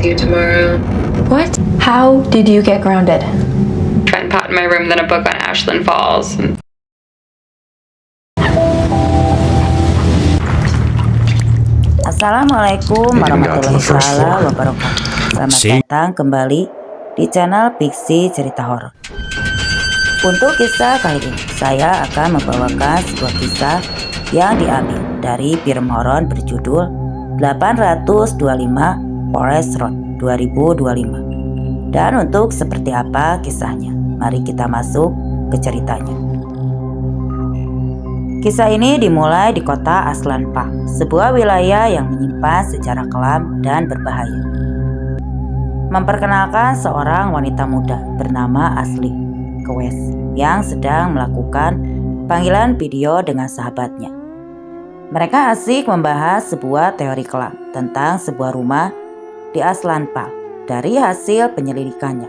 you tomorrow. What? How did you get grounded? Find pot in my room, then a book on Ashland Falls. Assalamualaikum warahmatullahi wabarakatuh. Selamat datang kembali di channel Pixie Cerita Horor. Untuk kisah kali ini, saya akan membawakan sebuah kisah yang diambil dari film horor berjudul 825 Forest Road 2025. Dan untuk seperti apa kisahnya, mari kita masuk ke ceritanya. Kisah ini dimulai di kota Ashland Park, sebuah wilayah yang menyimpan sejarah kelam dan berbahaya. Memperkenalkan seorang wanita muda bernama Ashley Kewes yang sedang melakukan panggilan video dengan sahabatnya. Mereka asik membahas sebuah teori kelam tentang sebuah rumah di Ashland Park. Dari hasil penyelidikannya,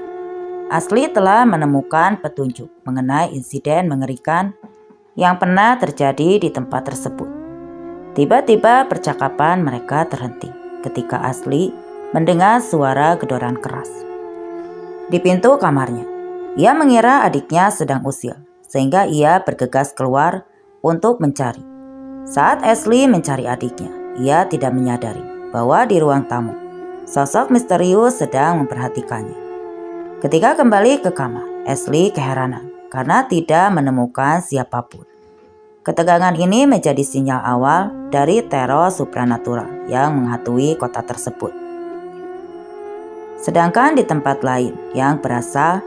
Ashley telah menemukan petunjuk mengenai insiden mengerikan yang pernah terjadi di tempat tersebut. Tiba-tiba percakapan mereka terhenti ketika Ashley mendengar suara gedoran keras di pintu kamarnya. Ia mengira adiknya sedang usil, sehingga ia bergegas keluar untuk mencari. Saat Ashley mencari adiknya, ia tidak menyadari bahwa di ruang tamu, sosok misterius sedang memperhatikannya. Ketika kembali ke kamar, Ashley keheranan karena tidak menemukan siapapun. Ketegangan ini menjadi sinyal awal dari teror supranatural yang menghantui kota tersebut. Sedangkan di tempat lain yang berasal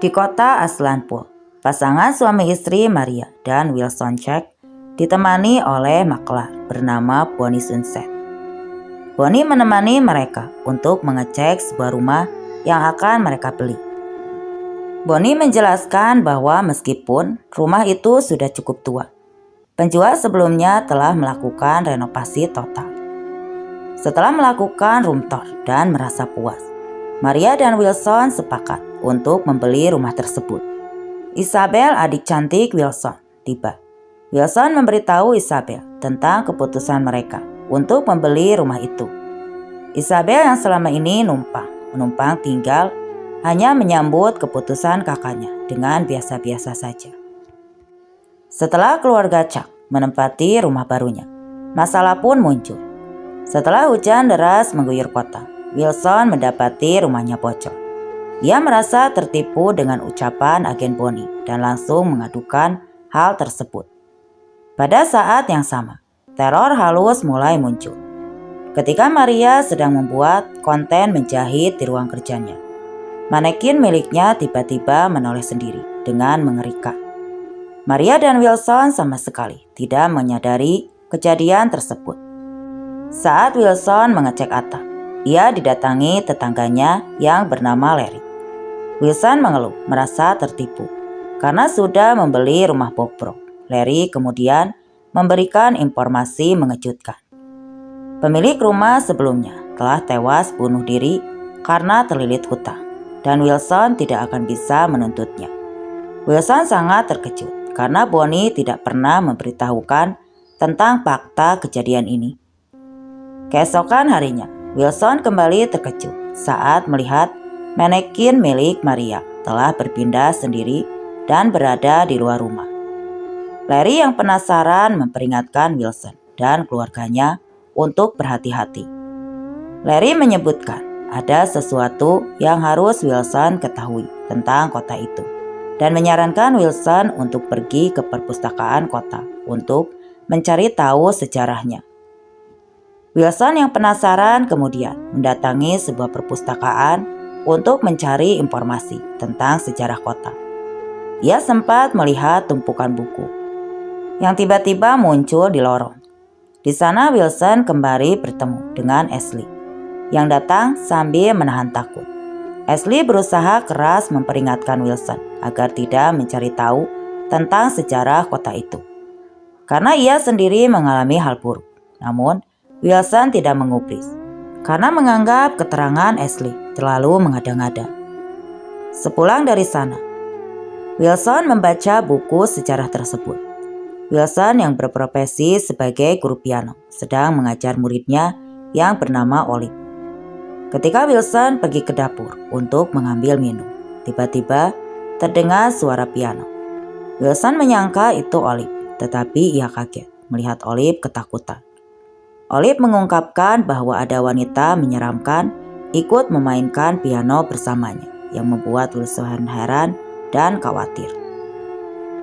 di kota Ashland Park, pasangan suami istri Maria dan Wilson Check ditemani oleh maklar bernama Bonnie Sunset. Bonnie menemani mereka untuk mengecek sebuah rumah yang akan mereka beli. Bonnie menjelaskan bahwa meskipun rumah itu sudah cukup tua, penjual sebelumnya telah melakukan renovasi total. Setelah melakukan room tour dan merasa puas, Maria dan Wilson sepakat untuk membeli rumah tersebut. Isabel, adik cantik Wilson, tiba. Wilson memberitahu Isabel tentang keputusan mereka untuk membeli rumah itu. Isabel yang selama ini menumpang tinggal hanya menyambut keputusan kakaknya dengan biasa-biasa saja. Setelah keluarga Chuck menempati rumah barunya, masalah pun muncul. Setelah hujan deras mengguyur kota, Wilson mendapati rumahnya bocor. Ia merasa tertipu dengan ucapan agen Bonnie dan langsung mengadukan hal tersebut. Pada saat yang sama, teror halus mulai muncul. Ketika Maria sedang membuat konten menjahit di ruang kerjanya, manekin miliknya tiba-tiba menoleh sendiri dengan mengerikan. Maria dan Wilson sama sekali tidak menyadari kejadian tersebut. Saat Wilson mengecek atap, ia didatangi tetangganya yang bernama Larry. Wilson mengeluh merasa tertipu karena sudah membeli rumah bobrok. Larry kemudian memberikan informasi mengejutkan. Pemilik rumah sebelumnya telah tewas bunuh diri karena terlilit hutang, dan Wilson tidak akan bisa menuntutnya. Wilson sangat terkejut karena Bonnie tidak pernah memberitahukan tentang fakta kejadian ini. Keesokan harinya, Wilson kembali terkejut saat melihat manekin milik Maria telah berpindah sendiri dan berada di luar rumah. Larry yang penasaran memperingatkan Wilson dan keluarganya untuk berhati-hati. Larry menyebutkan ada sesuatu yang harus Wilson ketahui tentang kota itu dan menyarankan Wilson untuk pergi ke perpustakaan kota untuk mencari tahu sejarahnya. Wilson yang penasaran kemudian mendatangi sebuah perpustakaan untuk mencari informasi tentang sejarah kota. Ia sempat melihat tumpukan buku yang tiba-tiba muncul di lorong. Di sana Wilson kembali bertemu dengan Ashley yang datang sambil menahan takut. Ashley berusaha keras memperingatkan Wilson agar tidak mencari tahu tentang sejarah kota itu, karena ia sendiri mengalami hal buruk. Namun, Wilson tidak mengubris karena menganggap keterangan Ashley terlalu mengada-ngada. Sepulang dari sana, Wilson membaca buku sejarah tersebut. Wilson yang berprofesi sebagai guru piano sedang mengajar muridnya yang bernama Olive. Ketika Wilson pergi ke dapur untuk mengambil minum, tiba-tiba terdengar suara piano. Wilson menyangka itu Olive, tetapi ia kaget melihat Olive ketakutan. Olive mengungkapkan bahwa ada wanita menyeramkan ikut memainkan piano bersamanya, yang membuat Wilson heran dan khawatir.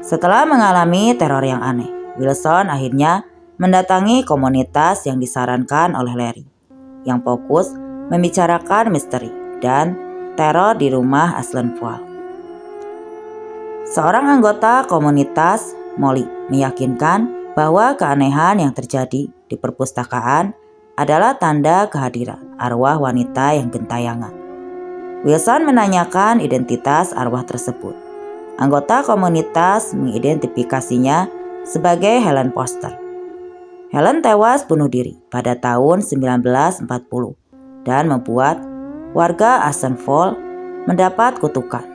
Setelah mengalami teror yang aneh, Wilson akhirnya mendatangi komunitas yang disarankan oleh Larry, yang fokus membicarakan misteri dan teror di rumah Ashland Falls. Seorang anggota komunitas, Molly, meyakinkan bahwa keanehan yang terjadi di perpustakaan adalah tanda kehadiran arwah wanita yang gentayangan. Wilson menanyakan identitas arwah tersebut. Anggota komunitas mengidentifikasinya sebagai Helen Foster. Helen tewas bunuh diri pada tahun 1940 dan membuat warga Ashland Falls mendapat kutukan.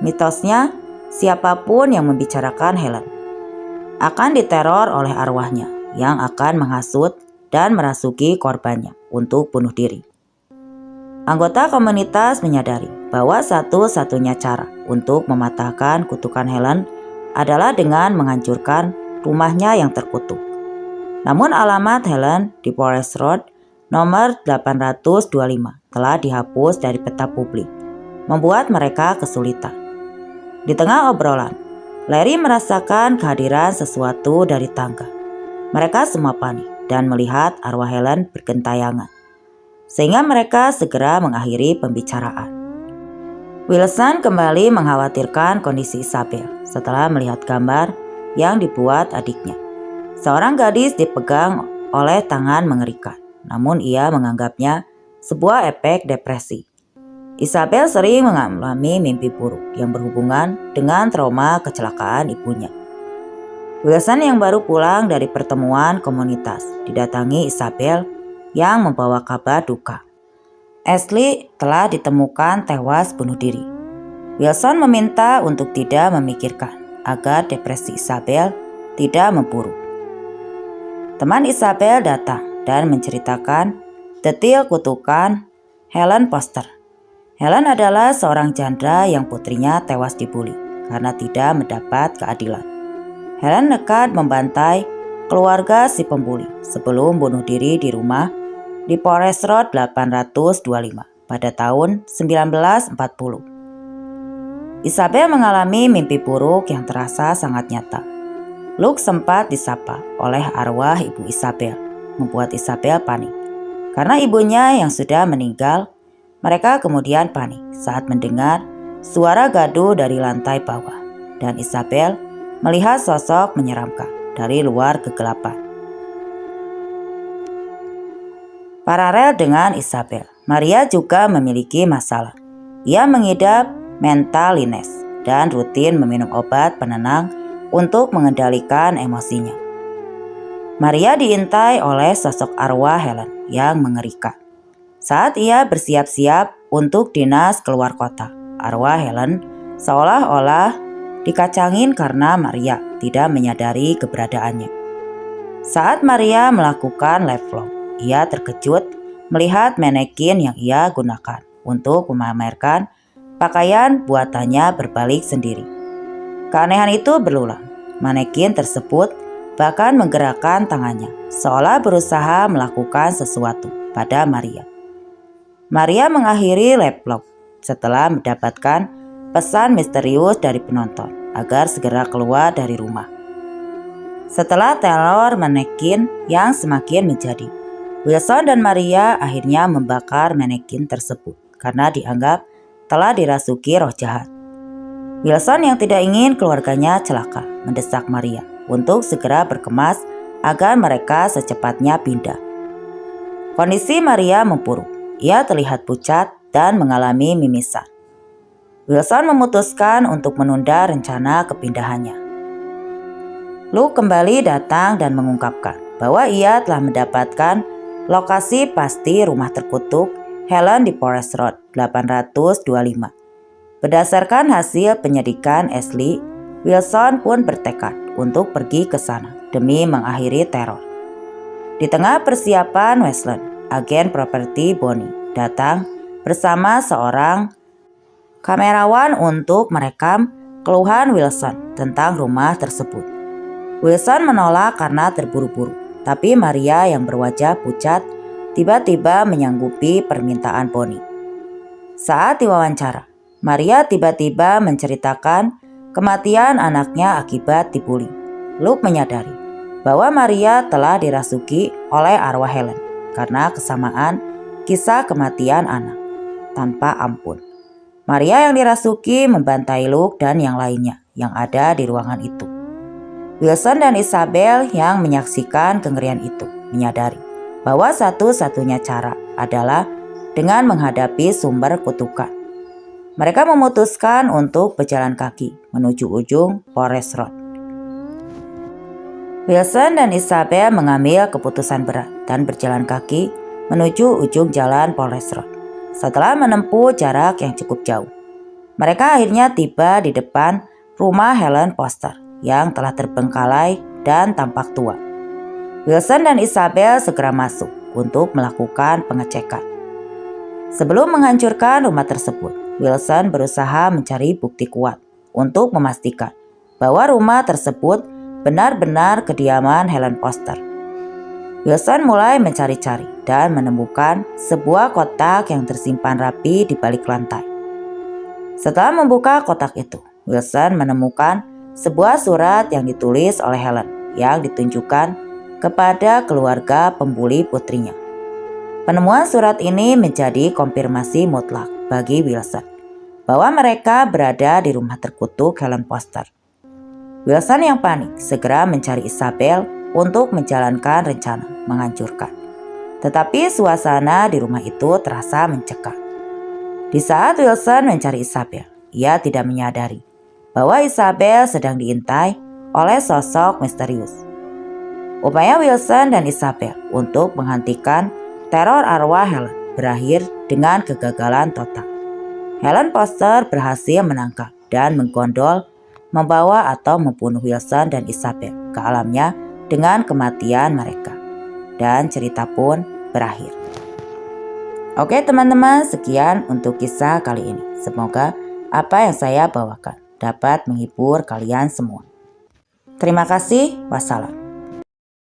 Mitosnya, siapapun yang membicarakan Helen akan diteror oleh arwahnya yang akan menghasut dan merasuki korbannya untuk bunuh diri. Anggota komunitas menyadari bahwa satu-satunya cara untuk mematahkan kutukan Helen adalah dengan menghancurkan rumahnya yang terkutuk. Namun alamat Helen di Forest Road nomor 825 telah dihapus dari peta publik, membuat mereka kesulitan. Di tengah obrolan, Larry merasakan kehadiran sesuatu dari tangga. Mereka semua panik dan melihat arwah Helen bergentayangan, sehingga mereka segera mengakhiri pembicaraan. Wilson kembali mengkhawatirkan kondisi Isabel setelah melihat gambar yang dibuat adiknya. Seorang gadis dipegang oleh tangan mengerikan, namun ia menganggapnya sebuah efek depresi. Isabel sering mengalami mimpi buruk yang berhubungan dengan trauma kecelakaan ibunya. Wilson yang baru pulang dari pertemuan komunitas didatangi Isabel yang membawa kabar duka. Ashley telah ditemukan tewas bunuh diri. Wilson meminta untuk tidak memikirkan agar depresi Isabel tidak memburuk. Teman Isabel datang dan menceritakan detil kutukan Helen Foster. Helen adalah seorang janda yang putrinya tewas dibuli karena tidak mendapat keadilan. Helen nekat membantai keluarga si pembuli sebelum bunuh diri di rumah di Forest Road 825 pada tahun 1940. Isabel mengalami mimpi buruk yang terasa sangat nyata. Luke sempat disapa oleh arwah ibu Isabel, membuat Isabel panik. Karena ibunya yang sudah meninggal, mereka kemudian panik saat mendengar suara gaduh dari lantai bawah, dan Isabel melihat sosok menyeramkan dari luar kegelapan. Paralel dengan Isabel, Maria juga memiliki masalah. Ia mengidap mental illness dan rutin meminum obat penenang untuk mengendalikan emosinya. Maria diintai oleh sosok arwah Helen yang mengerikan. Saat ia bersiap-siap untuk dinas keluar kota, arwah Helen seolah-olah dikacangin karena Maria tidak menyadari keberadaannya. Saat Maria melakukan live vlog, ia terkejut melihat manekin yang ia gunakan untuk memamerkan pakaian buatannya berbalik sendiri. Keanehan itu berulang. Manekin tersebut bahkan menggerakkan tangannya, seolah berusaha melakukan sesuatu pada Maria. Maria mengakhiri live vlog setelah mendapatkan pesan misterius dari penonton agar segera keluar dari rumah. Setelah teror manekin yang semakin menjadi, Wilson dan Maria akhirnya membakar manekin tersebut karena dianggap telah dirasuki roh jahat. Wilson yang tidak ingin keluarganya celaka mendesak Maria untuk segera berkemas agar mereka secepatnya pindah. Kondisi Maria memburuk. Ia terlihat pucat dan mengalami mimisan. Wilson memutuskan untuk menunda rencana kepindahannya. Luke kembali datang dan mengungkapkan bahwa ia telah mendapatkan lokasi pasti rumah terkutuk Helen di Forest Road 825. Berdasarkan hasil penyidikan Ashley, Wilson pun bertekad untuk pergi ke sana demi mengakhiri teror. Di tengah persiapan Westland, agen properti Bonnie datang bersama seorang kamerawan untuk merekam keluhan Wilson tentang rumah tersebut. Wilson menolak karena terburu-buru, tapi Maria yang berwajah pucat tiba-tiba menyanggupi permintaan Bonnie. Saat diwawancara, Maria tiba-tiba menceritakan kematian anaknya akibat dibully. Luke menyadari bahwa Maria telah dirasuki oleh arwah Helen karena kesamaan kisah kematian anak tanpa ampun. Maria yang dirasuki membantai Luke dan yang lainnya yang ada di ruangan itu. Wilson dan Isabel yang menyaksikan kengerian itu menyadari bahwa satu-satunya cara adalah dengan menghadapi sumber kutukan. Mereka memutuskan untuk berjalan kaki menuju ujung Forest Road. Wilson dan Isabel mengambil keputusan berat dan berjalan kaki menuju ujung jalan Forest Road. Setelah menempuh jarak yang cukup jauh, mereka akhirnya tiba di depan rumah Helen Foster yang telah terbengkalai dan tampak tua. Wilson dan Isabel segera masuk untuk melakukan pengecekan. Sebelum menghancurkan rumah tersebut, Wilson berusaha mencari bukti kuat untuk memastikan bahwa rumah tersebut benar-benar kediaman Helen Foster. Wilson mulai mencari-cari dan menemukan sebuah kotak yang tersimpan rapi di balik lantai. Setelah membuka kotak itu, Wilson menemukan sebuah surat yang ditulis oleh Helen yang ditunjukkan kepada keluarga pembuli putrinya. Penemuan surat ini menjadi konfirmasi mutlak bagi Wilson bahwa mereka berada di rumah terkutuk Helen Foster. Wilson yang panik segera mencari Isabel untuk menjalankan rencana menghancurkan. Tetapi suasana di rumah itu terasa mencekam. Di saat Wilson mencari Isabel, ia tidak menyadari bahwa Isabel sedang diintai oleh sosok misterius. Upaya Wilson dan Isabel untuk menghentikan teror arwah Helen berakhir dengan kegagalan total. Helen Foster berhasil menangkap dan menggondol, membawa atau membunuh Wilson dan Isabel ke alamnya dengan kematian mereka. Dan cerita pun berakhir. Oke teman-teman, sekian untuk kisah kali ini. Semoga apa yang saya bawakan dapat menghibur kalian semua. Terima kasih, wassalam.